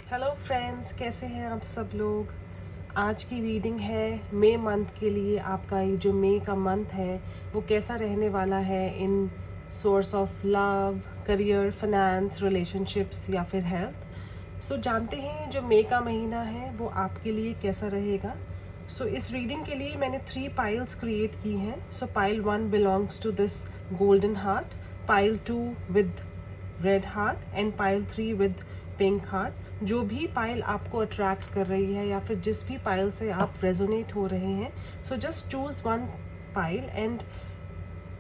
Hello friends, कैसे हैं आप सब लोग। आज की रीडिंग है मई मंथ के लिए। आपका ये जो मई का मंथ है वो कैसा रहने वाला है in source of love, career, finance, relationships या फिर हेल्थ। जानते हैं जो मई का महीना है वो आपके लिए कैसा रहेगा। इस रीडिंग के लिए मैंने 3 पाइल्स क्रिएट की हैं। Pile 1 belongs to this golden heart, pile 2 with red heart and pile 3 with pink heart. जो भी पाइल आपको अट्रैक्ट कर रही है या फिर जिस भी पाइल से आप रेजोनेट हो रहे हैं, just choose one pile and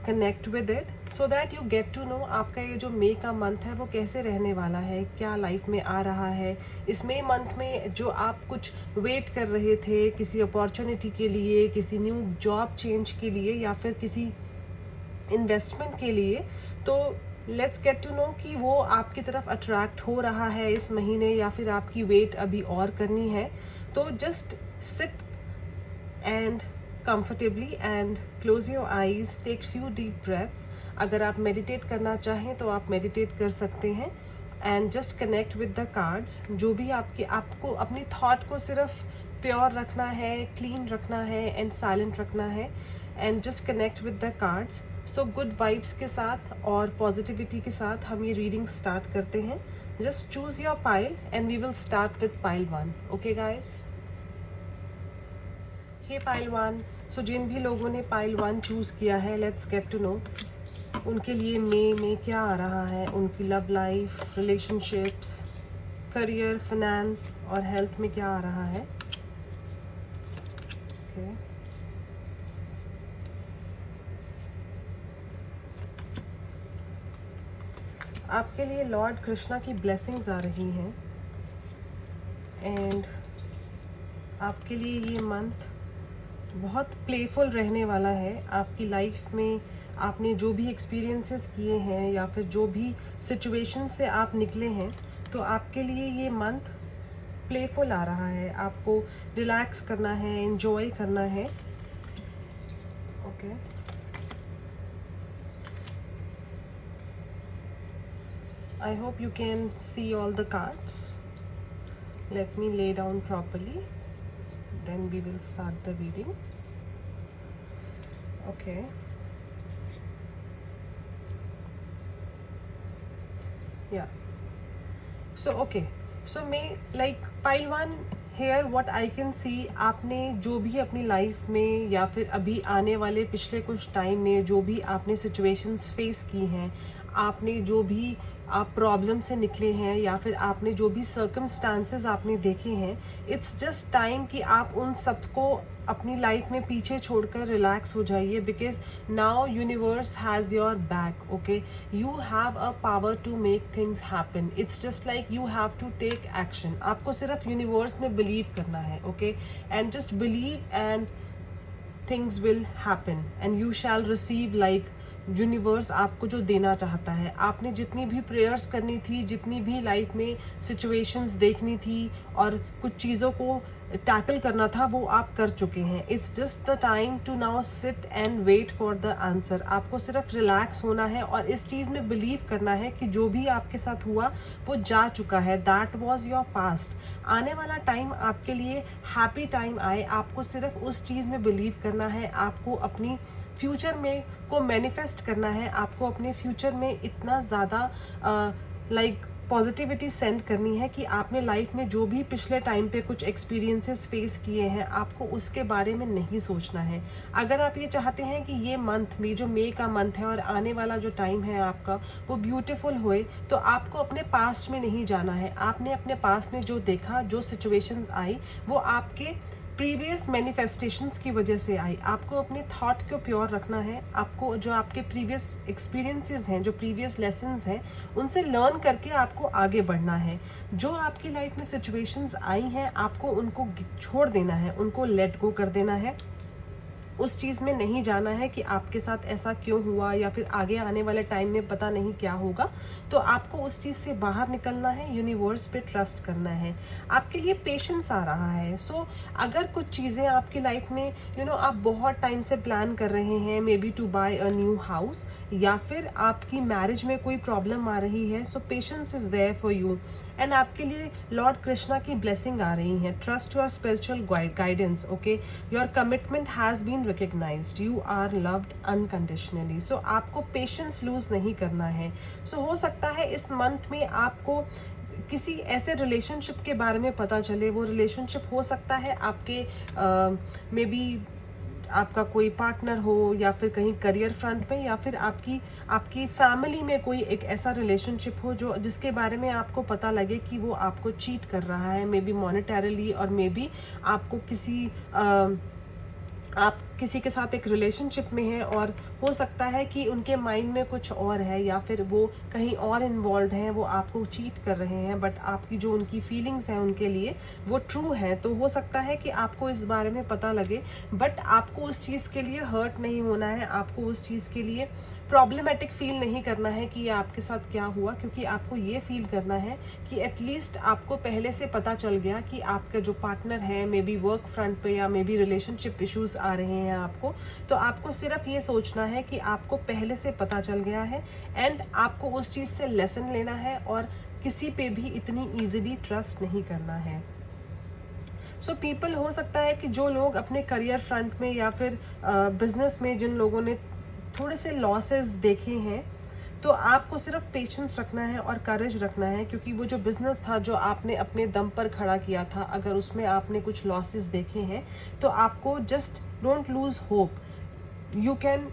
connect with it so that you get to know आपका ये जो मई का मंथ है वो कैसे रहने वाला है, क्या लाइफ में आ रहा है। इस मई मंथ में जो आप कुछ वेट कर रहे थे किसी अपॉर्चुनिटी के लिए, किसी न्यू जॉब चेंज के लिए या फिर किसी इन्वेस्टमेंट के लिए, तो लेट्स गेट टू नो कि वो आपकी तरफ अट्रैक्ट हो रहा है इस महीने या फिर आपकी वेट अभी और करनी है। तो just sit and comfortably and close your eyes, take few deep breaths. अगर आप मेडिटेट करना चाहें तो आप मेडिटेट कर सकते हैं and just connect with the cards. जो भी आपको अपनी थॉट को सिर्फ प्योर रखना है, क्लीन रखना है एंड साइलेंट रखना है and just connect with the cards. Good vibes के साथ और पॉजिटिविटी के साथ हम ये रीडिंग स्टार्ट करते हैं। Just choose your pile and we will start with pile 1। Okay guys, hey pile 1। जिन भी लोगों ने पाइल 1 चूज़ किया है, लेट्स गेट टू नो उनके लिए मई में क्या आ रहा है। उनकी love life, relationships, career, finance और हेल्थ में क्या आ रहा है। okay. आपके लिए लॉर्ड कृष्णा की ब्लेसिंग्स आ रही हैं एंड आपके लिए ये मंथ बहुत प्लेफुल रहने वाला है। आपकी लाइफ में आपने जो भी एक्सपीरियंसेस किए हैं या फिर जो भी सिचुएशन से आप निकले हैं, तो आपके लिए ये मंथ प्लेफुल आ रहा है। आपको रिलैक्स करना है, एंजॉय करना है। Okay, I hope you can see all the cards. Let me lay down properly, then we will start the reading. Okay, yeah, may like pile 1 here what I can see, आपने जो भी अपनी life में या फिर अभी आने वाले पिछले कुछ टाइम में जो भी आपने सिचुएशंस फेस की हैं, आपने जो भी आप प्रॉब्लम से निकले हैं या फिर आपने जो भी सर्कमस्टांसेस आपने देखे हैं, इट्स जस्ट टाइम कि आप उन सबको अपनी लाइफ में पीछे छोड़कर रिलैक्स हो जाइए, because now universe has your back. Okay, you have a power to make things happen. It's just like you have to take action. आपको सिर्फ यूनिवर्स में बिलीव करना है। Okay, and just believe and things will happen and you shall receive like universe आपको जो देना चाहता है। आपने जितनी भी प्रेयर्स करनी थी, जितनी भी लाइफ में सिचुएशंस देखनी थी और कुछ चीज़ों को टैकल करना था, वो आप कर चुके हैं। It's just the time to now sit and wait for the answer. आपको सिर्फ रिलैक्स होना है और इस चीज़ में बिलीव करना है कि जो भी आपके साथ हुआ वो जा चुका है। That was your past. आने वाला टाइम आपके लिए हैप्पी टाइम आए, आपको सिर्फ उस चीज़ में बिलीव करना है। आपको अपनी फ्यूचर में को मैनिफेस्ट करना है। आपको अपने फ्यूचर में इतना ज़्यादा लाइक पॉजिटिविटी सेंड करनी है कि आपने लाइफ में जो भी पिछले टाइम पे कुछ एक्सपीरियंसेस फेस किए हैं, आपको उसके बारे में नहीं सोचना है। अगर आप ये चाहते हैं कि ये मंथ में जो मई का मंथ है और आने वाला जो टाइम है आपका वो ब्यूटीफुल होए, तो आपको अपने पास्ट में नहीं जाना है। आपने अपने पास्ट में जो देखा, जो सिचुएशंस आई, वो आपके प्रीवियस मैनिफेस्टेशंस की वजह से आई। आपको अपने थॉट को प्योर रखना है। आपको जो आपके प्रीवियस एक्सपीरियंसेस हैं, जो प्रीवियस लेसन्स हैं, उनसे लर्न करके आपको आगे बढ़ना है। जो आपकी लाइफ में सिचुएशंस आई हैं, आपको उनको छोड़ देना है, उनको लेट गो कर देना है। उस चीज़ में नहीं जाना है कि आपके साथ ऐसा क्यों हुआ या फिर आगे आने वाले टाइम में पता नहीं क्या होगा। तो आपको उस चीज़ से बाहर निकलना है, यूनिवर्स पे ट्रस्ट करना है। आपके लिए पेशेंस आ रहा है। सो अगर कुछ चीज़ें आपकी लाइफ में आप बहुत टाइम से प्लान कर रहे हैं, maybe to buy a new house, या फिर आपकी मैरिज में कोई प्रॉब्लम आ रही है, so patience is there for you. And आपके लिए लॉर्ड कृष्णा की ब्लेसिंग आ रही है। Trust your spiritual guidance, okay. Your commitment has been recognized, you are loved unconditionally. So आपको पेशेंस लूज नहीं करना है। सो हो सकता है इस मंथ में आपको किसी ऐसे रिलेशनशिप के बारे में पता चले। वो रिलेशनशिप हो सकता है आपके मे बी आपका कोई पार्टनर हो, या फिर कहीं करियर फ्रंट में, या फिर आपकी फैमिली में कोई एक ऐसा रिलेशनशिप हो जो जिसके बारे में आपको पता लगे कि वो आपको चीट कर रहा है, मे बी मॉनेटरली, और मे बी आपको आप किसी के साथ एक रिलेशनशिप में हैं और हो सकता है कि उनके माइंड में कुछ और है, या फिर वो कहीं और इन्वॉल्व हैं, वो आपको चीट कर रहे हैं, बट आपकी जो उनकी फीलिंग्स हैं उनके लिए वो ट्रू है। तो हो सकता है कि आपको इस बारे में पता लगे, बट आपको उस चीज़ के लिए हर्ट नहीं होना है, आपको उस चीज़ के लिए प्रॉब्लमेटिक फील नहीं करना है कि ये आपके साथ क्या हुआ, क्योंकि आपको ये फील करना है कि एटलीस्ट आपको पहले से पता चल गया कि आपका जो पार्टनर है, मे बी वर्क फ्रंट पे या मे बी रिलेशनशिप इश्यूज आ रहे हैं आपको, तो आपको सिर्फ ये सोचना है कि आपको पहले से पता चल गया है, एंड आपको उस चीज़ से लेसन लेना है और किसी पे भी इतनी ईजिली ट्रस्ट नहीं करना है। सो पीपल, हो सकता है कि जो लोग अपने करियर फ्रंट में या फिर बिजनेस में जिन लोगों ने थोड़े से लॉसेस देखे हैं, तो आपको सिर्फ पेशेंस रखना है और करेज रखना है, क्योंकि वो जो बिज़नेस था जो आपने अपने दम पर खड़ा किया था, अगर उसमें आपने कुछ लॉसेस देखे हैं तो आपको just don't lose hope, you can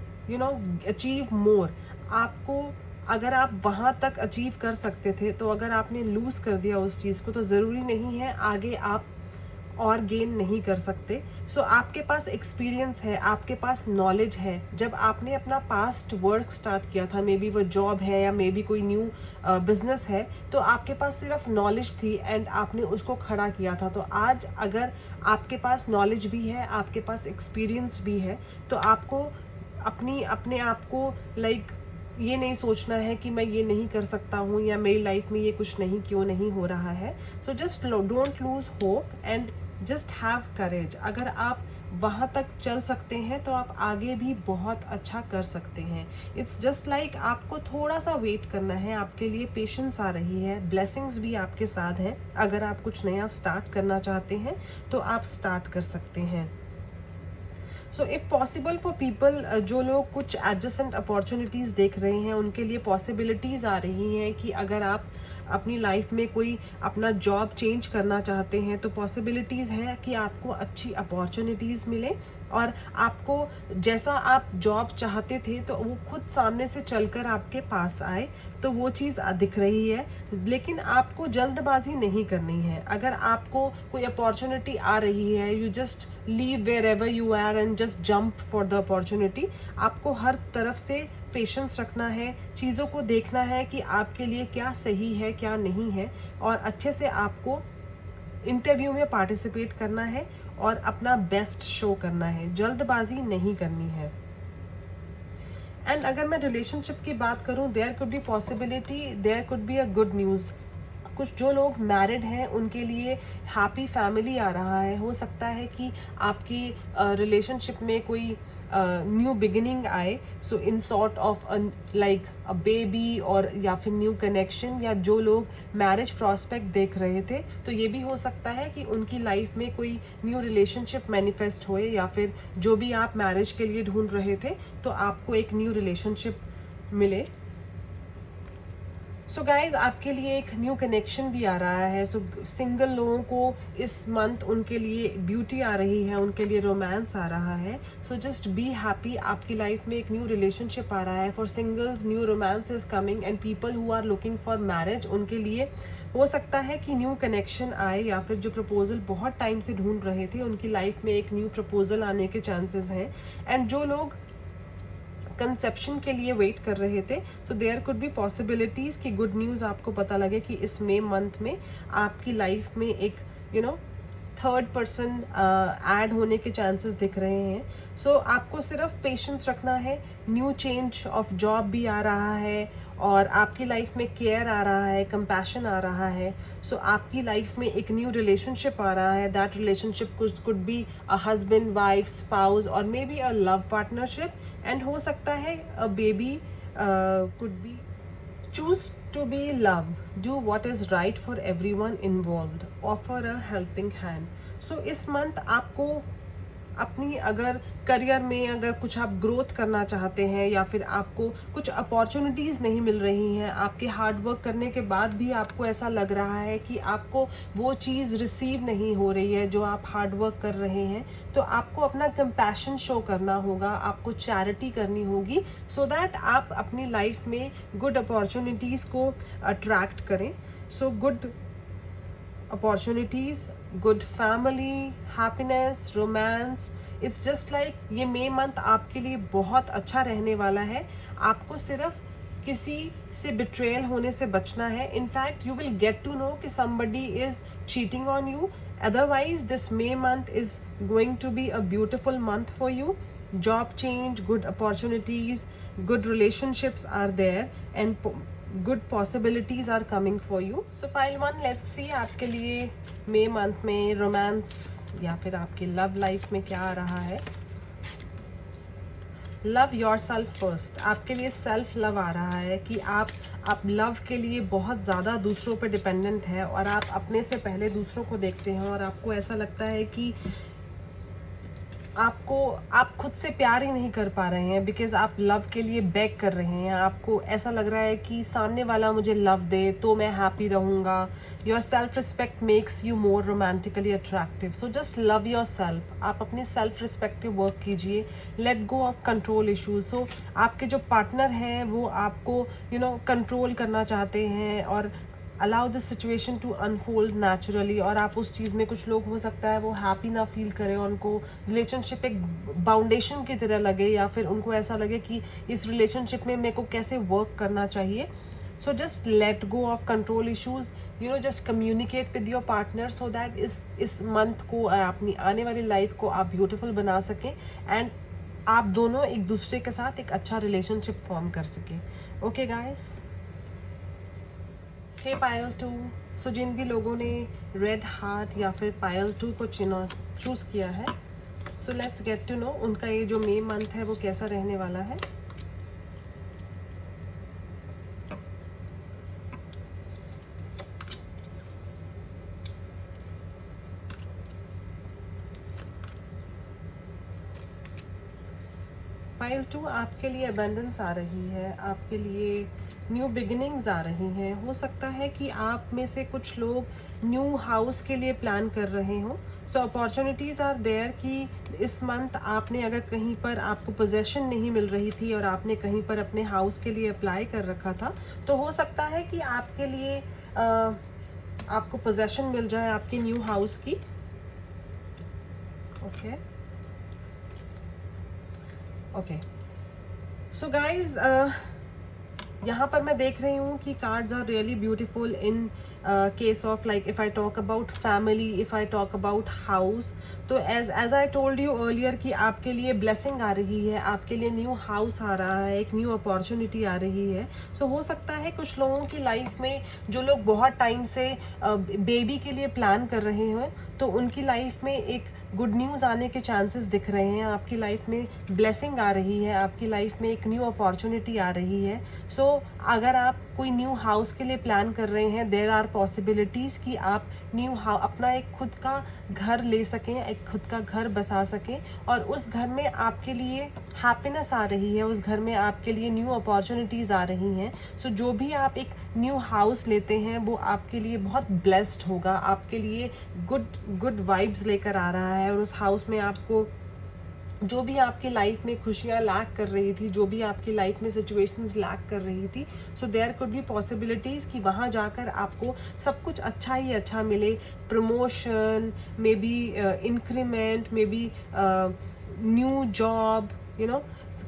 achieve more. आपको, अगर आप वहाँ तक अचीव कर सकते थे, तो अगर आपने लूज़ कर दिया उस चीज़ को, तो ज़रूरी नहीं है आगे आप और गेन नहीं कर सकते। सो आपके पास एक्सपीरियंस है, आपके पास नॉलेज है। जब आपने अपना पास्ट वर्क स्टार्ट किया था, मे बी वो जॉब है या मे बी कोई न्यू बिजनेस है, तो आपके पास सिर्फ नॉलेज थी एंड आपने उसको खड़ा किया था। तो आज अगर आपके पास नॉलेज भी है, आपके पास एक्सपीरियंस भी है, तो आपको अपने आप को ये नहीं सोचना है कि मैं ये नहीं कर सकता हूँ या मेरी लाइफ में ये कुछ क्यों नहीं हो रहा है। So just don't lose hope and just have courage. अगर आप वहाँ तक चल सकते हैं तो आप आगे भी बहुत अच्छा कर सकते हैं। इट्स जस्ट लाइक आपको थोड़ा सा वेट करना है, आपके लिए पेशेंस आ रही है, ब्लेसिंग्स भी आपके साथ हैं। अगर आप कुछ नया स्टार्ट करना चाहते हैं तो आप स्टार्ट कर सकते हैं। So if possible for people, जो लोग कुछ एडजेसेंट अपॉर्चुनिटीज़ देख रहे हैं, उनके लिए पॉसिबिलिटीज़ आ रही हैं कि अगर आप अपनी लाइफ में कोई अपना जॉब चेंज करना चाहते हैं, तो पॉसिबिलिटीज़ हैं कि आपको अच्छी अपॉर्चुनिटीज़ मिले और आपको जैसा आप जॉब चाहते थे तो वो खुद सामने से चलकर आपके पास आए। तो वो चीज़ दिख रही है, लेकिन आपको जल्दबाजी नहीं करनी है। अगर आपको कोई अपॉर्चुनिटी आ रही है, you just leave wherever you are and just jump for the opportunity. आपको हर तरफ से पेशेंस रखना है, चीज़ों को देखना है कि आपके लिए क्या सही है क्या नहीं है, और अच्छे से आपको इंटरव्यू में पार्टिसिपेट करना है और अपना बेस्ट शो करना है, जल्दबाजी नहीं करनी है। एंड अगर मैं रिलेशनशिप की बात करूं, there could be possibility, there could be a good news. कुछ जो लोग मैरिड हैं उनके लिए हैप्पी फैमिली आ रहा है। हो सकता है कि आपकी रिलेशनशिप में कोई न्यू बिगिनिंग आए, so in sort of like a baby, और या फिर न्यू कनेक्शन, या जो लोग मैरिज प्रॉस्पेक्ट देख रहे थे तो ये भी हो सकता है कि उनकी लाइफ में कोई न्यू रिलेशनशिप मैनिफेस्ट होए, या फिर जो भी आप मैरिज के लिए ढूंढ रहे थे तो आपको एक न्यू रिलेशनशिप मिले। सो गाइज, आपके लिए एक न्यू कनेक्शन भी आ रहा है। सो सिंगल लोगों को इस मंथ उनके लिए ब्यूटी आ रही है, उनके लिए रोमांस आ रहा है। सो जस्ट बी हैप्पी, आपकी लाइफ में एक न्यू रिलेशनशिप आ रहा है। For singles, new romance is coming, and people who are looking for marriage, उनके लिए हो सकता है कि न्यू कनेक्शन आए, या फिर जो प्रपोजल बहुत टाइम से ढूंढ रहे थे उनकी लाइफ में एक न्यू प्रपोजल आने के चांसेस हैं। एंड जो लोग कंसेप्शन के लिए वेट कर रहे थे, तो देयर कुड बी पॉसिबिलिटीज़ कि गुड न्यूज़ आपको पता लगे कि इस मई मंथ में आपकी लाइफ में एक थर्ड पर्सन ऐड होने के चांसेस दिख रहे हैं. सो आपको सिर्फ पेशेंस रखना है. न्यू चेंज ऑफ जॉब भी आ रहा है और आपकी लाइफ में केयर आ रहा है, कंपैशन आ रहा है. सो आपकी लाइफ में एक न्यू रिलेशनशिप आ रहा है. That relationship could be a husband, wife, spouse और may be a love partnership. And हो सकता है a baby could be. Choose to be loved. Do what is right for everyone involved. Offer a helping hand. So इस month आपको अपनी अगर career में अगर कुछ आप ग्रोथ करना चाहते हैं या फिर आपको कुछ अपॉर्चुनिटीज़ नहीं मिल रही हैं, आपके हार्ड वर्क करने के बाद भी आपको ऐसा लग रहा है कि आपको वो चीज़ रिसीव नहीं हो रही है जो आप हार्ड वर्क कर रहे हैं, तो आपको अपना कंपैशन शो करना होगा, आपको चैरिटी करनी होगी सो दैट आप अपनी लाइफ में गुड अपॉर्चुनिटीज़ को अट्रैक्ट करें. So good opportunities, good family, happiness, romance. It's just like ये मे मंथ आपके लिए बहुत अच्छा रहने वाला है. आपको सिर्फ किसी से बिट्रेयल होने से बचना है. In fact you will get to know कि somebody is cheating on you. Otherwise this May month is going to be a beautiful month for you. Job change, good opportunities, good relationships are there and good possibilities are coming for you. So pile 1, let's see आपके लिए मई month में romance या फिर आपकी love life में क्या आ रहा है. Love your self first. आपके लिए सेल्फ लव आ रहा है कि आप लव के लिए बहुत ज़्यादा दूसरों पर डिपेंडेंट है और आप अपने से पहले दूसरों को देखते हैं और आपको ऐसा लगता है कि आप खुद से प्यार ही नहीं कर पा रहे हैं बिकॉज आप लव के लिए बेग कर रहे हैं. आपको ऐसा लग रहा है कि सामने वाला मुझे लव दे तो मैं हैप्पी रहूँगा. Your self respect makes you more romantically attractive. So just love your self. आप अपने सेल्फ रिस्पेक्टिव वर्क कीजिए. Let go of control issues. So आपके जो पार्टनर हैं वो आपको कंट्रोल करना चाहते हैं और allow this situation to unfold naturally. और आप उस चीज़ में कुछ लोग हो सकता है वो हैप्पी ना फील करें, उनको रिलेशनशिप एक बाउंडेशन की तरह लगे या फिर उनको ऐसा लगे कि इस रिलेशनशिप में मेरे को कैसे वर्क करना चाहिए. So just let go of control issues. Just communicate with your partner so that इस मंथ को अपनी आने वाली लाइफ को आप ब्यूटिफुल बना सकें एंड आप दोनों एक दूसरे के साथ एक अच्छा रिलेशनशिप फॉर्म कर सकें. Okay guys. हे पायल 2. सो जिन भी लोगों ने रेड हार्ट या फिर पायल 2 को चूज़ किया है, so let's get to know उनका ये जो मई मंथ है वो कैसा रहने वाला है. पाइल 2, आपके लिए अबंडेंस आ रही है, आपके लिए न्यू बिगिनिंग्स आ रही हैं. हो सकता है कि आप में से कुछ लोग न्यू हाउस के लिए प्लान कर रहे हों. सो अपॉर्चुनिटीज़ आर देयर कि इस मंथ आपने अगर कहीं पर आपको पोजेशन नहीं मिल रही थी और आपने कहीं पर अपने हाउस के लिए अप्लाई कर रखा था, तो हो सकता है कि आपके लिए आपको पोजेशन मिल जाए आपके न्यू हाउस की. ओके. सो गाइज यहाँ पर मैं देख रही हूँ कि cards are really beautiful in case of like if I talk about family, if I talk about house. तो as I told you earlier कि आपके लिए ब्लेसिंग आ रही है, आपके लिए न्यू हाउस आ रहा है, एक न्यू अपॉर्चुनिटी आ रही है. सो हो सकता है कुछ लोगों की लाइफ में जो लोग बहुत टाइम से बेबी के लिए प्लान कर रहे हैं तो उनकी लाइफ में एक गुड न्यूज़ आने के चांसेस दिख रहे हैं. आपकी लाइफ में ब्लेसिंग आ रही है, आपकी लाइफ में एक न्यू अपॉर्चुनिटी आ रही है. सो अगर आप कोई न्यू हाउस के लिए प्लान कर रहे हैं, देयर आर पॉसिबिलिटीज़ कि आप अपना एक खुद का घर ले सकें, एक खुद का घर बसा सकें और उस घर में आपके लिए हैप्पीनेस आ रही है, उस घर में आपके लिए न्यू अपॉर्चुनिटीज़ आ रही हैं. सो जो भी आप एक न्यू हाउस लेते हैं वो आपके लिए बहुत ब्लेस्ड होगा, आपके लिए गुड वाइब्स लेकर आ रहा है. और उस हाउस में आपको जो भी आपकी लाइफ में खुशियाँ लैक कर रही थी, जो भी आपकी लाइफ में सिचुएशंस लैक कर रही थी, so there could be possibilities कि वहाँ जाकर आपको सब कुछ अच्छा ही अच्छा मिले. Promotion, maybe increment, maybe new job,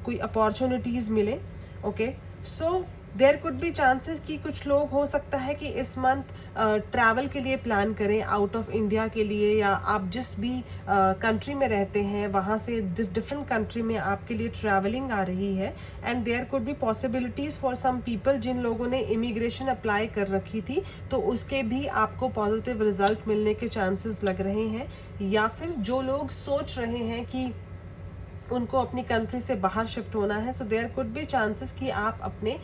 कोई अपॉर्चुनिटीज़ मिले. Okay. So there could be chances कि कुछ लोग हो सकता है कि इस मंथ ट्रैवल के लिए प्लान करें आउट ऑफ इंडिया के लिए, या आप जिस भी कंट्री में रहते हैं वहाँ से डिफरेंट कंट्री में आपके लिए ट्रैवलिंग आ रही है। And there could be possibilities for some people जिन लोगों ने इमिग्रेशन अप्लाई कर रखी थी तो उसके भी आपको पॉजिटिव रिजल्ट मिलने के चांसेस लग रहे हैं। या फिर जो लोग सोच रहे हैं कि उनको अपनी कंट्री से बाहर शिफ्ट होना है, so there could be chances कि आप अपने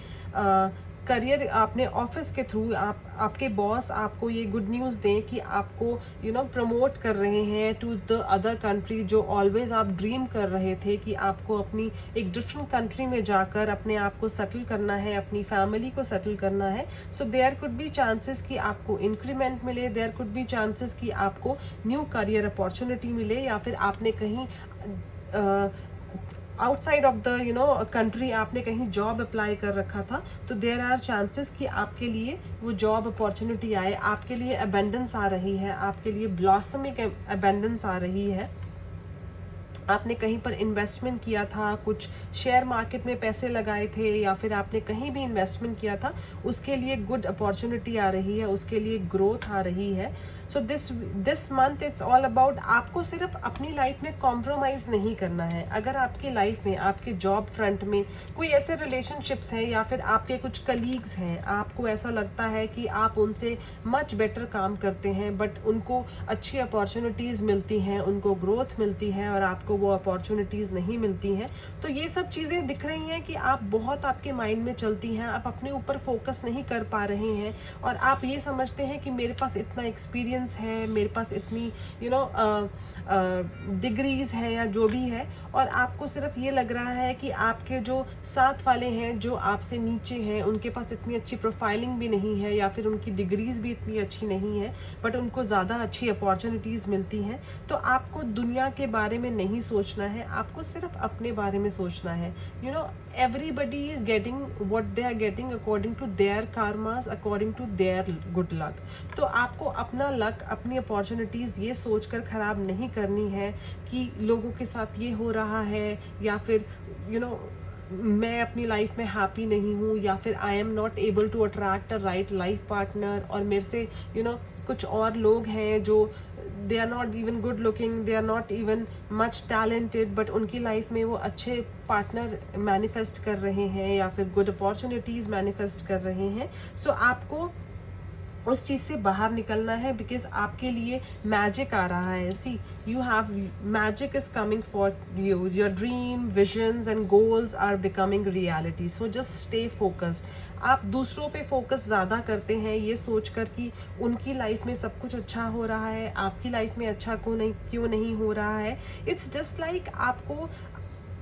करियर अपने ऑफिस के थ्रू आपके बॉस आपको ये गुड न्यूज़ दें कि आपको प्रमोट कर रहे हैं टू द अदर कंट्री, जो ऑलवेज आप ड्रीम कर रहे थे कि आपको अपनी एक डिफरेंट कंट्री में जाकर अपने आप को सेटल करना है, अपनी फैमिली को सेटल करना है। So there could be chances कि आपको इंक्रीमेंट मिले, देयर कुड बी चांसेस कि आपको न्यू करियर अपॉर्चुनिटी मिले, या फिर आपने कहीं आउटसाइड ऑफ द कंट्री आपने कहीं जॉब अप्लाई कर रखा था, तो देयर आर चांसेस कि आपके लिए वो जॉब अपॉर्चुनिटी आए, आपके लिए अबेंडेंस आ रही है, आपके लिए ब्लॉसमिंग अबेंडेंस आ रही है। आपने कहीं पर इन्वेस्टमेंट किया था, कुछ शेयर मार्केट में पैसे लगाए थे, या फिर आपने कहीं भी इन्वेस्टमेंट किया था, उसके लिए गुड अपॉर्चुनिटी आ रही है, उसके लिए ग्रोथ आ रही है। So this month it's all about आपको सिर्फ अपनी लाइफ में कॉम्प्रोमाइज़ नहीं करना है। अगर आपकी लाइफ में आपके जॉब फ्रंट में कोई ऐसे रिलेशनशिप्स हैं या फिर आपके कुछ कलीग्स हैं, आपको ऐसा लगता है कि आप उनसे मच बेटर काम करते हैं बट उनको अच्छी अपॉर्चुनिटीज़ मिलती हैं, उनको ग्रोथ मिलती है और आपको वो अपॉर्चुनिटीज़ नहीं मिलती हैं, तो ये सब चीज़ें दिख रही हैं कि आप बहुत आपके माइंड में चलती हैं, आप अपने ऊपर फोकस नहीं कर पा रहे हैं और आप ये समझते हैं कि मेरे पास इतना एक्सपीरियंस है, मेरे पास इतनी डिग्रीज़ हैं या जो भी है, और आपको सिर्फ ये लग रहा है कि आपके जो साथ वाले हैं जो आपसे नीचे हैं उनके पास इतनी अच्छी प्रोफाइलिंग भी नहीं है या फिर उनकी डिग्रीज़ भी इतनी अच्छी नहीं है बट उनको ज़्यादा अच्छी अपॉर्चुनिटीज़ मिलती हैं। तो आपको दुनिया के बारे में नहीं सोचना है, आपको सिर्फ अपने बारे में सोचना है। Everybody is getting what they are getting according to their karmas, according to their good luck. तो आपको अपना लक, अपनी अपॉर्चुनिटीज़ ये सोचकर ख़राब नहीं करनी है कि लोगों के साथ ये हो रहा है या फिर मैं अपनी लाइफ में हैप्पी नहीं हूँ या फिर I am not able to attract a right life partner, और मेरे से कुछ और लोग हैं जो they are not even good looking, they are not even much talented but उनकी लाइफ में वो अच्छे पार्टनर मैनिफेस्ट कर रहे हैं या फिर गुड अपॉर्चुनिटीज़ मैनिफेस्ट कर रहे हैं। सो आपको उस चीज़ से बाहर निकलना है बिकॉज आपके लिए मैजिक आ रहा है। See you have magic is coming for you, your dream visions and goals are becoming reality. So just stay focused. आप दूसरों पे फोकस ज़्यादा करते हैं ये सोचकर कि उनकी लाइफ में सब कुछ अच्छा हो रहा है, आपकी लाइफ में अच्छा क्यों नहीं हो रहा है। इट्स जस्ट लाइक आपको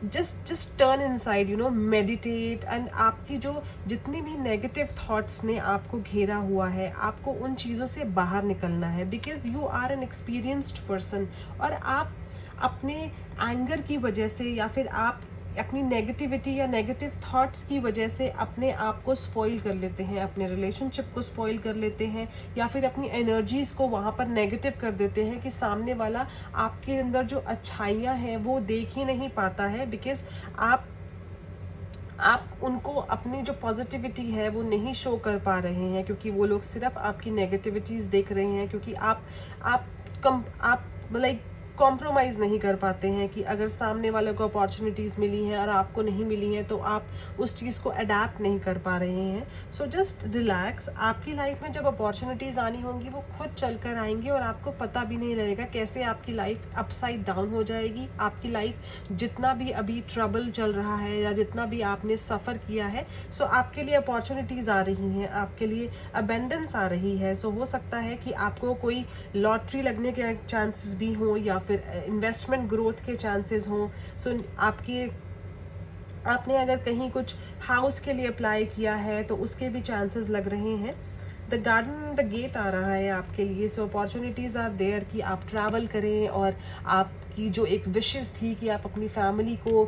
just turn inside, meditate, and आपकी जो जितनी भी नेगेटिव थॉट्स ने आपको घेरा हुआ है आपको उन चीज़ों से बाहर निकलना है because you are an experienced person. और आप अपने एंगर की वजह से या फिर आप अपनी नेगेटिविटी या नेगेटिव थॉट्स की वजह से अपने आप को स्पॉइल कर लेते हैं, अपने रिलेशनशिप को स्पॉइल कर लेते हैं या फिर अपनी एनर्जीज़ को वहाँ पर नेगेटिव कर देते हैं कि सामने वाला आपके अंदर जो अच्छाइयाँ हैं वो देख ही नहीं पाता है बिकॉज आप उनको अपनी जो पॉजिटिविटी है वो नहीं शो कर पा रहे हैं क्योंकि वो लोग सिर्फ आपकी नेगेटिविटीज़ देख रहे हैं क्योंकि आप लाइक कॉम्प्रोमाइज़ नहीं कर पाते हैं कि अगर सामने वाले को अपॉर्चुनिटीज़ मिली हैं और आपको नहीं मिली हैं तो आप उस चीज़ को अडेप्ट नहीं कर पा रहे हैं। So just relax. आपकी लाइफ में जब अपॉर्चुनिटीज़ आनी होंगी वो खुद चल कर आएंगी और आपको पता भी नहीं रहेगा कैसे आपकी लाइफ अपसाइड डाउन हो जाएगी। आपकी लाइफ जितना भी अभी ट्रबल चल रहा है या जितना भी आपने सफ़र किया है, सो आपके लिए अपॉर्चुनिटीज़ आ रही हैं, आपके लिए अबेंडेंस आ रही है। सो हो सकता है कि आपको कोई लॉटरी लगने के चांसेस भी हों या फिर इन्वेस्टमेंट ग्रोथ के चांसेस हों। सो आपने अगर कहीं कुछ हाउस के लिए अप्लाई किया है तो उसके भी चांसेस लग रहे हैं। द गार्डन द गेट आ रहा है आपके लिए। सो अपॉर्चुनिटीज़ आर देयर कि आप ट्रैवल करें और आपकी जो एक विशेस थी कि आप अपनी फैमिली को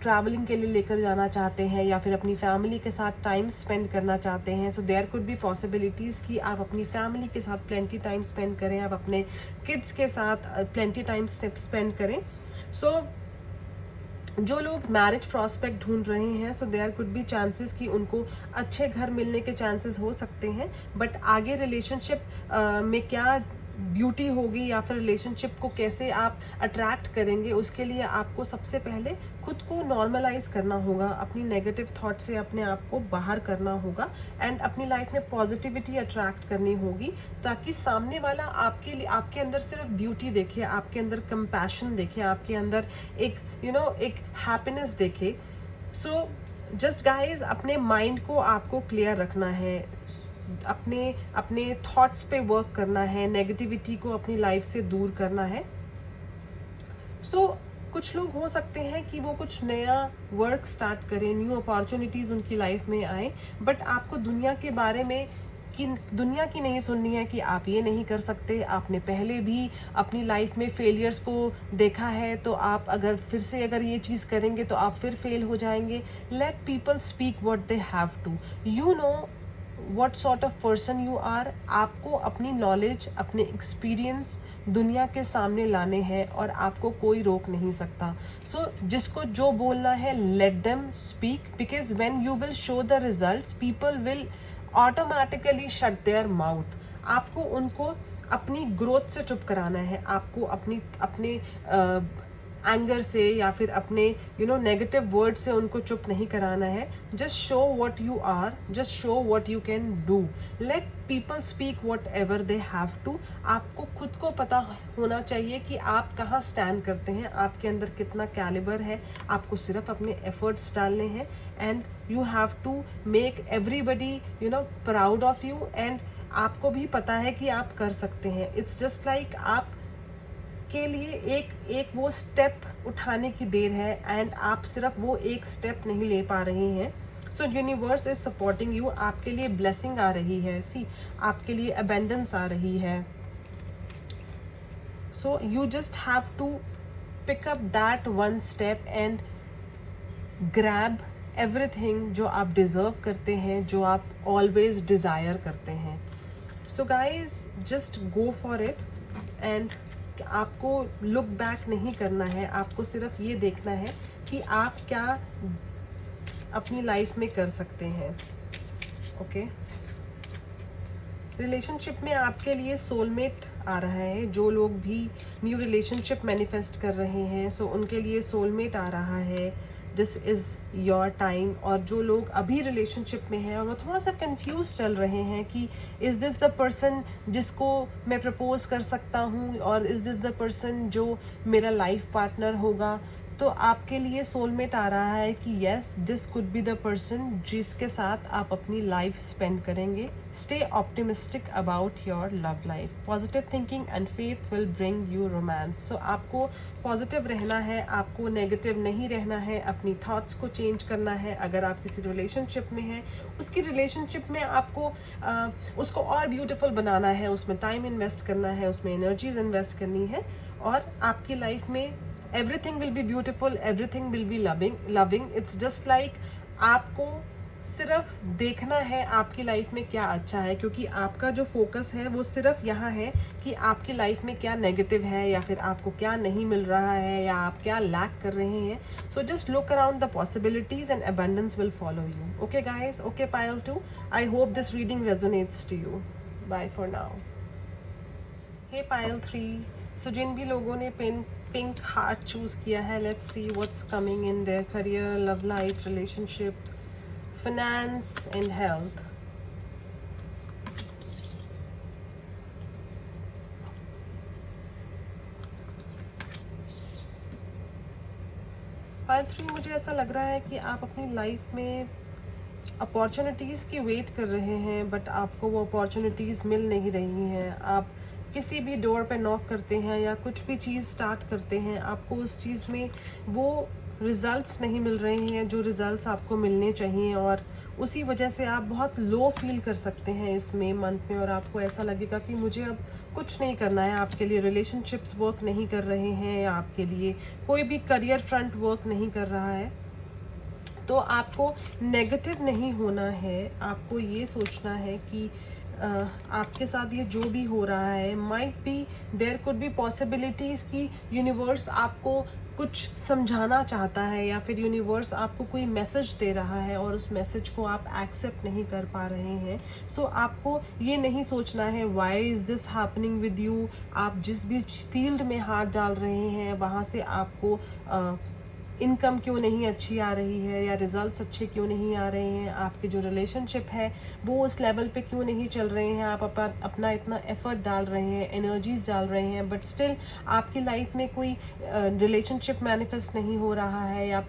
ट्रैवलिंग के लिए लेकर जाना चाहते हैं या फिर अपनी फैमिली के साथ टाइम स्पेंड करना चाहते हैं। So there could be possibilities कि आप अपनी फैमिली के साथ प्लेंटी टाइम स्पेंड करें, आप अपने किड्स के साथ प्लेंटी टाइम स्पेंड करें। सो जो लोग मैरिज प्रॉस्पेक्ट ढूंढ रहे हैं, so there could be chances कि उनको अच्छे घर मिलने के चांसेस हो सकते हैं, बट आगे रिलेशनशिप में क्या ब्यूटी होगी या फिर रिलेशनशिप को कैसे आप अट्रैक्ट करेंगे, उसके लिए आपको सबसे पहले खुद को नॉर्मलाइज करना होगा, अपनी नेगेटिव थॉट से अपने आप को बाहर करना होगा एंड अपनी लाइफ में पॉजिटिविटी अट्रैक्ट करनी होगी, ताकि सामने वाला आपके लिए, आपके अंदर सिर्फ ब्यूटी देखे, आपके अंदर कंपैशन देखे, आपके अंदर एक एक हैप्पीनेस देखे। सो जस्ट गाइज, अपने माइंड को आपको क्लियर रखना है, अपने अपने थॉट्स पे वर्क करना है, नेगेटिविटी को अपनी लाइफ से दूर करना है। सो कुछ लोग हो सकते हैं कि वो कुछ नया वर्क स्टार्ट करें, न्यू अपॉर्चुनिटीज़ उनकी लाइफ में आए, बट आपको दुनिया के बारे में दुनिया की नहीं सुननी है कि आप ये नहीं कर सकते। आपने पहले भी अपनी लाइफ में फेलियर्स को देखा है, तो आप अगर फिर से अगर ये चीज़ करेंगे तो आप फिर फेल हो जाएंगे। Let people speak what they have to, you know what sort of person you are। आपको अपनी नॉलेज, अपने एक्सपीरियंस दुनिया के सामने लाने हैं और आपको कोई रोक नहीं सकता। सो जिसको जो बोलना है, let them speak, because when you will show the results, people will automatically shut their mouth. आपको उनको अपनी ग्रोथ से चुप कराना है, आपको अपने एंगर से या फिर अपने नेगेटिव वर्ड से उनको चुप नहीं कराना है। Just show what you are, just show what you can do, let people speak whatever they have to. आपको खुद को पता होना चाहिए कि आप कहाँ स्टैंड करते हैं, आपके अंदर कितना कैलिबर है। आपको सिर्फ अपने एफर्ट्स डालने हैं and you have to make everybody proud of you, and आपको भी पता है कि आप कर सकते हैं। इट्स जस्ट लाइक आप के लिए एक वो स्टेप उठाने की देर है एंड आप सिर्फ वो एक स्टेप नहीं ले पा रहे हैं। सो यूनिवर्स इज सपोर्टिंग यू, आपके लिए ब्लेसिंग आ रही है, आपके लिए अबेंडेंस आ रही है। So you just have to pick up that one step and grab everything जो आप डिज़र्व करते हैं, जो आप ऑलवेज डिज़ायर करते हैं। So guys, just go for it and आपको लुक बैक नहीं करना है, आपको सिर्फ ये देखना है कि आप क्या अपनी लाइफ में कर सकते हैं। ओके, रिलेशनशिप में आपके लिए सोलमेट आ रहा है। जो लोग भी न्यू रिलेशनशिप मैनिफेस्ट कर रहे हैं, सो उनके लिए सोलमेट आ रहा है। This is your time. और जो लोग अभी रिलेशनशिप में हैं और वो थोड़ा सा कंफ्यूज चल रहे हैं कि इज़ दिस द पर्सन जिसको मैं प्रपोज कर सकता हूँ, और इज़ दिस द पर्सन जो मेरा लाइफ पार्टनर होगा, तो आपके लिए सोलमेट आ रहा है कि yes, this could be the person जिसके साथ आप अपनी लाइफ स्पेंड करेंगे। Stay optimistic about your love life. Positive thinking and faith will bring you romance. So आपको पॉजिटिव रहना है, आपको नेगेटिव नहीं रहना है, अपनी थॉट्स को चेंज करना है। अगर आप किसी रिलेशनशिप में हैं, उसकी रिलेशनशिप में आपको उसको और ब्यूटीफुल बनाना है, उसमें टाइम इन्वेस्ट करना है, उसमें एनर्जीज इन्वेस्ट करनी है, और आपकी लाइफ में everything will be beautiful, everything will be loving। It's just like आपको सिर्फ देखना है आपकी लाइफ में क्या अच्छा है, क्योंकि आपका जो फोकस है वो सिर्फ यहाँ है कि आपकी लाइफ में क्या नेगेटिव है, या फिर आपको क्या नहीं मिल रहा है, या आप क्या लैक कर रहे हैं। So just look around the possibilities and abundance will follow you. Okay guys, okay Payal 2, I hope this reading resonates to you. Bye for now. Hey Payal 3, so जिन भी लोगों ने पिंक हार्ट चूज किया है, let's see what's coming in their career, love life, relationship, finance and health. Payal 3, मुझे ऐसा लग रहा है कि आप अपनी लाइफ में अपॉर्चुनिटीज़ की वेट कर रहे हैं, बट आपको वो अपॉर्चुनिटीज़ मिल नहीं रही हैं। आप किसी भी डोर पे नॉक करते हैं या कुछ भी चीज़ स्टार्ट करते हैं, आपको उस चीज़ में वो रिज़ल्ट्स नहीं मिल रहे हैं जो रिज़ल्ट्स आपको मिलने चाहिए, और उसी वजह से आप बहुत लो फील कर सकते हैं इस मई मंथ में, और आपको ऐसा लगेगा कि मुझे अब कुछ नहीं करना है। आपके लिए रिलेशनशिप्स वर्क नहीं कर रहे हैं, या आपके लिए कोई भी करियर फ्रंट वर्क नहीं कर रहा है। तो आपको नेगेटिव नहीं होना है, आपको ये सोचना है कि आपके साथ ये जो भी हो रहा है, might be there could be possibilities कि यूनिवर्स आपको कुछ समझाना चाहता है या फिर यूनिवर्स आपको कोई मैसेज दे रहा है और उस मैसेज को आप एक्सेप्ट नहीं कर पा रहे हैं। सो आपको ये नहीं सोचना है why is this happening with you. आप जिस भी फील्ड में हाथ डाल रहे हैं वहाँ से आपको इनकम क्यों नहीं अच्छी आ रही है या रिजल्ट्स अच्छे क्यों नहीं आ रहे हैं, आपके जो रिलेशनशिप है वो उस लेवल पे क्यों नहीं चल रहे हैं, आप अपना इतना एफर्ट डाल रहे हैं, एनर्जीज डाल रहे हैं, बट स्टिल आपकी लाइफ में कोई रिलेशनशिप मैनिफेस्ट नहीं हो रहा है, या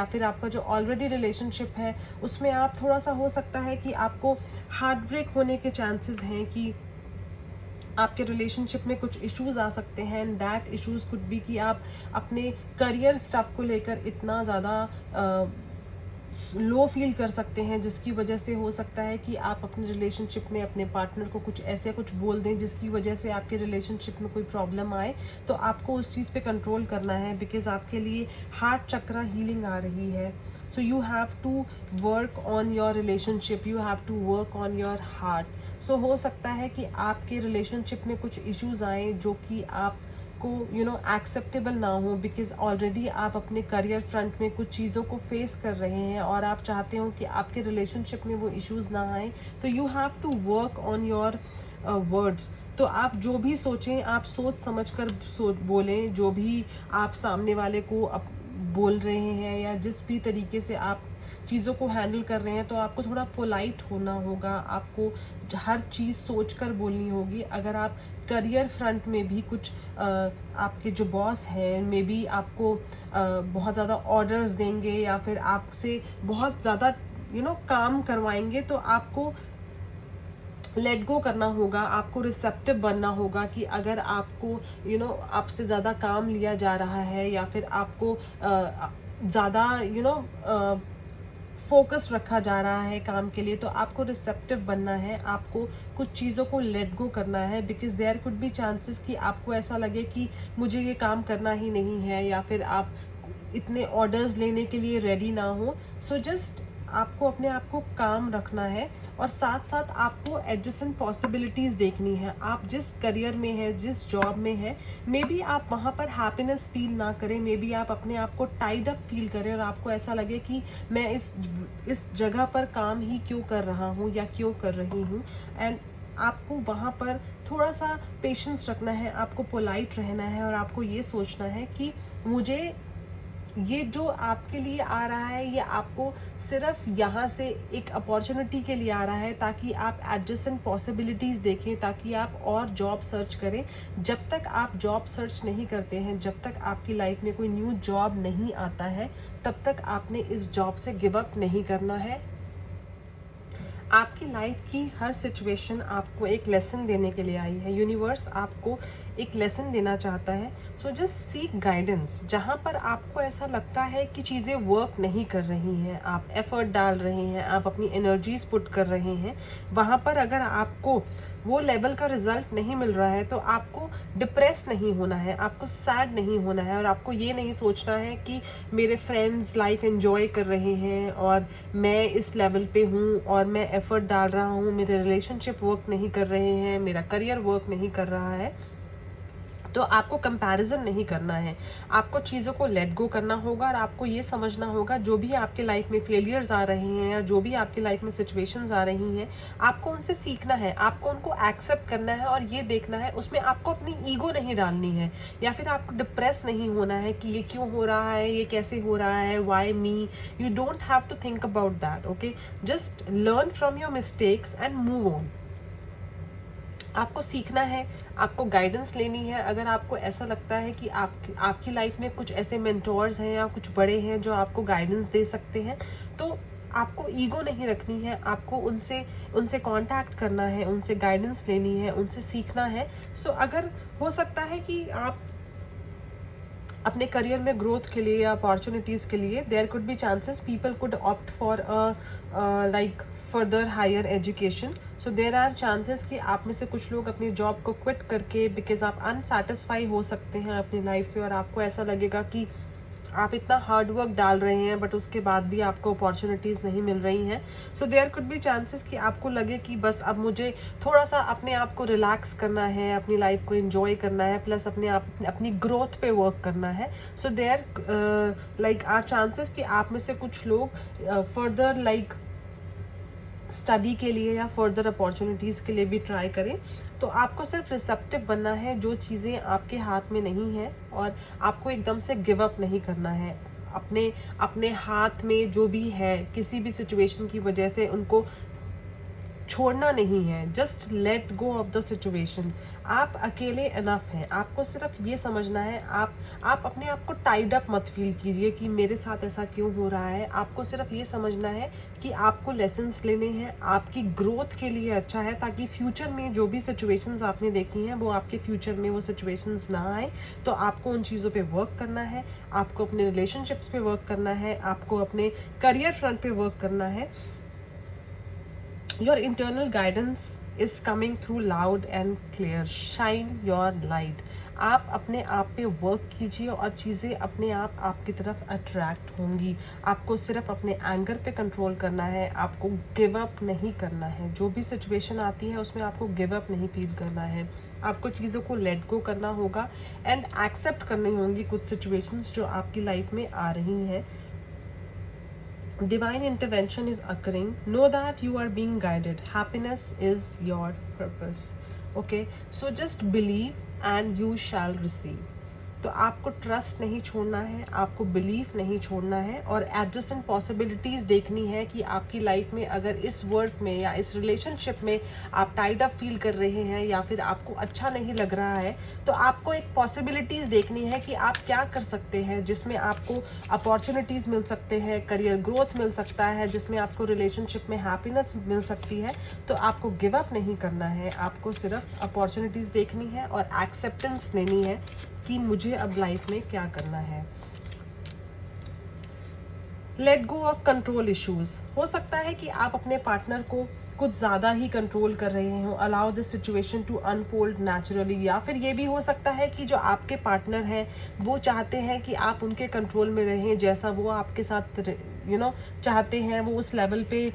फिर आपका जो ऑलरेडी रिलेशनशिप है उसमें आप थोड़ा सा हो सकता है कि आपको हार्ट ब्रेक होने के चांसेस हैं कि आपके रिलेशनशिप में कुछ इश्यूज आ सकते हैं। And that issues could be कि आप अपने करियर स्टफ को लेकर इतना ज़्यादा लो फील कर सकते हैं, जिसकी वजह से हो सकता है कि आप अपने रिलेशनशिप में अपने पार्टनर को कुछ बोल दें जिसकी वजह से आपके रिलेशनशिप में कोई प्रॉब्लम आए। तो आपको उस चीज़ पे कंट्रोल करना है, बिकॉज आपके लिए हार्ट चक्र हीलिंग आ रही है। So you have to work on your relationship, you have to work on your heart. So हो सकता है कि आपके रिलेशनशिप में कुछ इश्यूज आए जो कि आपको एक्सेप्टेबल ना हो, बिकॉज ऑलरेडी आप अपने करियर फ्रंट में कुछ चीज़ों को फेस कर रहे हैं और आप चाहते हो कि आपके रिलेशनशिप में वो इश्यूज ना आए। तो you have to work on your words. तो आप जो भी सोचें आप सोच समझ कर बोलें, जो भी आप सामने वाले को बोल रहे हैं या जिस भी तरीके से आप चीज़ों को हैंडल कर रहे हैं, तो आपको थोड़ा पोलाइट होना होगा, आपको हर चीज़ सोचकर बोलनी होगी। अगर आप करियर फ्रंट में भी कुछ आपके जो बॉस हैं मे बी आपको बहुत ज़्यादा ऑर्डर्स देंगे या फिर आपसे बहुत ज़्यादा काम करवाएंगे, तो आपको लेट गो करना होगा, आपको रिसेप्टिव बनना होगा कि अगर आपको आपसे ज़्यादा काम लिया जा रहा है या फिर आपको ज़्यादा फोकस रखा जा रहा है काम के लिए, तो आपको रिसेप्टिव बनना है, आपको कुछ चीज़ों को लेट गो करना है, because there could be chances कि आपको ऐसा लगे कि मुझे ये काम करना ही नहीं है या फिर आप इतने ऑर्डर्स लेने के लिए रेडी ना हो। सो जस्ट आपको अपने आप को काम रखना है और साथ साथ आपको एडजस्टेंट पॉसिबिलिटीज़ देखनी है। आप जिस करियर में है, जिस जॉब में है, मे बी आप वहाँ पर हैप्पीनेस फील ना करें, मे बी आप अपने आप को टाइड अप फील करें और आपको ऐसा लगे कि मैं इस जगह पर काम ही क्यों कर रहा हूँ या क्यों कर रही हूँ। एंड आपको वहाँ पर थोड़ा सा पेशेंस रखना है, आपको पोलाइट रहना है और आपको ये सोचना है कि मुझे ये जो आपके लिए आ रहा है ये आपको सिर्फ यहाँ से एक अपॉर्चुनिटी के लिए आ रहा है, ताकि आप एडजस्टेंट पॉसिबिलिटीज़ देखें, ताकि आप और जॉब सर्च करें। जब तक आप जॉब सर्च नहीं करते हैं, जब तक आपकी लाइफ में कोई न्यू जॉब नहीं आता है, तब तक आपने इस जॉब से गिव अप नहीं करना है। आपकी लाइफ की हर सिचुएशन आपको एक लेसन देने के लिए आई है। यूनिवर्स आपको एक लेसन देना चाहता है। So just seek guidance. जहाँ पर आपको ऐसा लगता है कि चीज़ें वर्क नहीं कर रही हैं, आप एफर्ट डाल रहे हैं, आप अपनी एनर्जीज पुट कर रहे हैं, वहाँ पर अगर आपको वो लेवल का रिजल्ट नहीं मिल रहा है, तो आपको डिप्रेस नहीं होना है, आपको सैड नहीं होना है और आपको ये नहीं सोचना है कि मेरे फ्रेंड्स लाइफ एंजॉय कर रहे हैं और मैं इस लेवल पे हूँ और मैं एफर्ट डाल रहा हूँ, मेरे रिलेशनशिप वर्क नहीं कर रहे हैं, मेरा करियर वर्क नहीं कर रहा है। तो आपको कंपैरिजन नहीं करना है, आपको चीज़ों को लेट गो करना होगा और आपको ये समझना होगा जो भी आपके लाइफ में फेलियर्स आ रहे हैं या जो भी आपकी लाइफ में सिचुएशंस आ रही हैं, आपको उनसे सीखना है, आपको उनको एक्सेप्ट करना है और ये देखना है, उसमें आपको अपनी ईगो नहीं डालनी है या फिर आपको डिप्रेस नहीं होना है कि ये क्यों हो रहा है, ये कैसे हो रहा है, why me. You don't have to think about that. Okay, just learn from your mistakes and move on. आपको सीखना है, आपको गाइडेंस लेनी है। अगर आपको ऐसा लगता है कि आपकी लाइफ में कुछ ऐसे मेंटोर्स हैं या कुछ बड़े हैं जो आपको गाइडेंस दे सकते हैं, तो आपको ईगो नहीं रखनी है, आपको उनसे कांटेक्ट करना है, उनसे गाइडेंस लेनी है, उनसे सीखना है। सो अगर हो सकता है कि आप अपने करियर में ग्रोथ के लिए या अपॉर्चुनिटीज़ के लिए there could be chances people could opt for like further higher education. So there are chances कि आप में से कुछ लोग अपनी जॉब को क्विट करके, बिकॉज आप अनसेटिस्फाई हो सकते हैं अपनी लाइफ से और आपको ऐसा लगेगा कि आप इतना हार्ड वर्क डाल रहे हैं बट उसके बाद भी आपको अपॉर्चुनिटीज़ नहीं मिल रही हैं. So there could be chances कि आपको लगे कि बस अब मुझे थोड़ा सा अपने आप को रिलैक्स करना है, अपनी लाइफ को एंजॉय करना है, प्लस अपनी ग्रोथ पे वर्क करना है. So there like are chances कि आप में से कुछ लोग फर्दर लाइक स्टडी के लिए या फर्दर अपॉर्चुनिटीज़ के लिए भी ट्राई करें. तो आपको सिर्फ रिसेप्टिव बनना है, जो चीज़ें आपके हाथ में नहीं है, और आपको एकदम से गिव अप नहीं करना है. अपने अपने हाथ में जो भी है किसी भी सिचुएशन की वजह से उनको छोड़ना नहीं है. Just let go of the situation. आप अकेले इनफ हैं. आपको सिर्फ ये समझना है, आप अपने आप को टाइड अप मत फील कीजिए कि मेरे साथ ऐसा क्यों हो रहा है. आपको सिर्फ ये समझना है कि आपको लेसन्स लेने हैं, आपकी ग्रोथ के लिए अच्छा है, ताकि फ्यूचर में जो भी सिचुएशंस आपने देखी हैं वो आपके फ्यूचर में वो सिचुएशंस ना आए. तो आपको उन चीज़ों पे वर्क करना है, आपको अपने रिलेशनशिप्स पे वर्क करना है, आपको अपने करियर फ्रंट पे वर्क करना है. Your internal guidance is coming through loud and clear. Shine your light. आप अपने आप पे वर्क कीजिए और चीज़ें अपने आप आपकी तरफ अट्रैक्ट होंगी. आपको सिर्फ अपने एंगर पे कंट्रोल करना है, आपको गिव अप नहीं करना है. जो भी सिचुएशन आती है उसमें आपको गिव अप नहीं फील करना है. आपको चीज़ों को लेट गो करना होगा एंड एक्सेप्ट करनी होंगी कुछ सिचुएशंस जो आपकी लाइफ में आ रही हैं. Divine intervention is occurring. Know that you are being guided. Happiness is your purpose. Okay, so just believe and you shall receive. तो आपको ट्रस्ट नहीं छोड़ना है, आपको बिलीफ नहीं छोड़ना है, और एडजस्टेंट पॉसिबिलिटीज़ देखनी है कि आपकी लाइफ में अगर इस वर्क में या इस रिलेशनशिप में आप टाइड अप फील कर रहे हैं या फिर आपको अच्छा नहीं लग रहा है, तो आपको एक पॉसिबिलिटीज़ देखनी है कि आप क्या कर सकते हैं जिसमें आपको अपॉर्चुनिटीज़ मिल सकते हैं, करियर ग्रोथ मिल सकता है, जिसमें आपको रिलेशनशिप में हैप्पीनेस मिल सकती है. तो आपको गिव अप नहीं करना है, आपको सिर्फ अपॉर्चुनिटीज़ देखनी है और एक्सेप्टेंस लेनी है कि मुझे अब लाइफ में क्या करना है. Late go of control issues. हो सकता है कि आप अपने पार्टनर को कुछ ज़्यादा ही कंट्रोल कर रहे हो. Allow this situation to unfold naturally. या फिर ये भी हो सकता है कि जो आपके पार्टनर हैं वो चाहते हैं कि आप उनके कंट्रोल में रहें, जैसा वो आपके साथ चाहते हैं. वो उस लेवल पे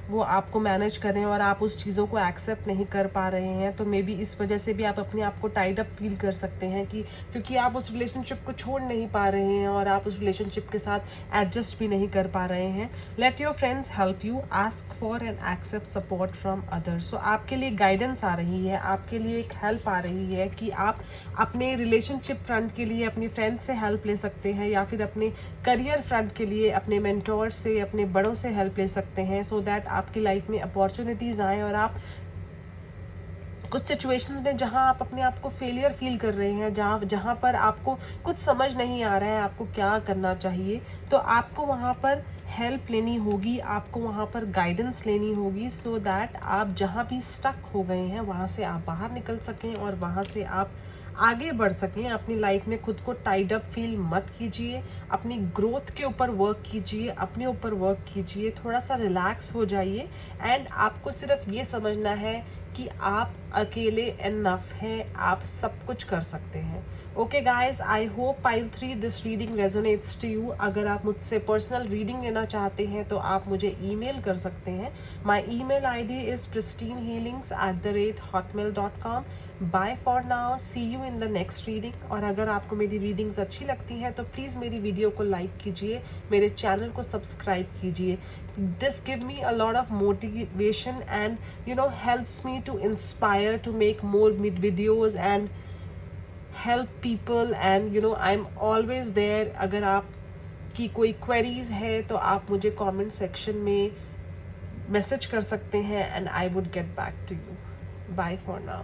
वो आपको मैनेज करें और आप उस चीज़ों को एक्सेप्ट नहीं कर पा रहे हैं. तो मे बी इस वजह से भी आप अपने आप को टाइड अप फील कर सकते हैं कि क्योंकि आप उस रिलेशनशिप को छोड़ नहीं पा रहे हैं और आप उस रिलेशनशिप के साथ एडजस्ट भी नहीं कर पा रहे हैं. Let your friends help you. Ask for and accept support from others. So आपके लिए गाइडेंस आ रही है, आपके लिए एक हेल्प आ रही है कि आप अपने रिलेशनशिप फ्रंट के लिए अपनी फ्रेंड्स से हेल्प ले सकते हैं, या फिर अपने करियर फ्रंट के लिए अपने मेंटोर से, अपने बड़ों से हेल्प ले सकते हैं, सो दैट आपकी लाइफ में अपॉर्चुनिटीज़ आएँ और आप कुछ सिचुएशंस में जहाँ आप अपने आप को फेलियर फील कर रहे हैं, जहाँ पर आपको कुछ समझ नहीं आ रहा है आपको क्या करना चाहिए, तो आपको वहाँ पर हेल्प लेनी होगी, आपको वहाँ पर गाइडेंस लेनी होगी, सो दैट आप जहाँ भी स्टक हो गए हैं वहाँ से आप बाहर निकल सकें और वहाँ से आप आगे बढ़ सकें. अपनी लाइफ में खुद को टाइड अप फील मत कीजिए. अपनी ग्रोथ के ऊपर वर्क कीजिए, अपने ऊपर वर्क कीजिए, थोड़ा सा रिलैक्स हो जाइए. एंड आपको सिर्फ ये समझना है कि आप अकेले इनफ हैं, आप सब कुछ कर सकते हैं. Okay guys, I hope pile 3 this reading resonates to you. अगर आप मुझसे पर्सनल रीडिंग लेना चाहते हैं तो आप मुझे ईमेल कर सकते हैं. My email ID is pristinehealings@hotmail.com. Bye for now, see you in the next reading. और अगर आपको मेरी रीडिंग्स अच्छी लगती हैं तो प्लीज़ मेरी वीडियो को लाइक कीजिए, मेरे चैनल को सब्सक्राइब कीजिए. This give me a lot of motivation and helps me to inspire to make more videos and help people. And I am always there. अगर आप की कोई क्वेरीज है तो आप मुझे कमेंट सेक्शन में मैसेज कर सकते हैं and I would get back to you. Bye for now.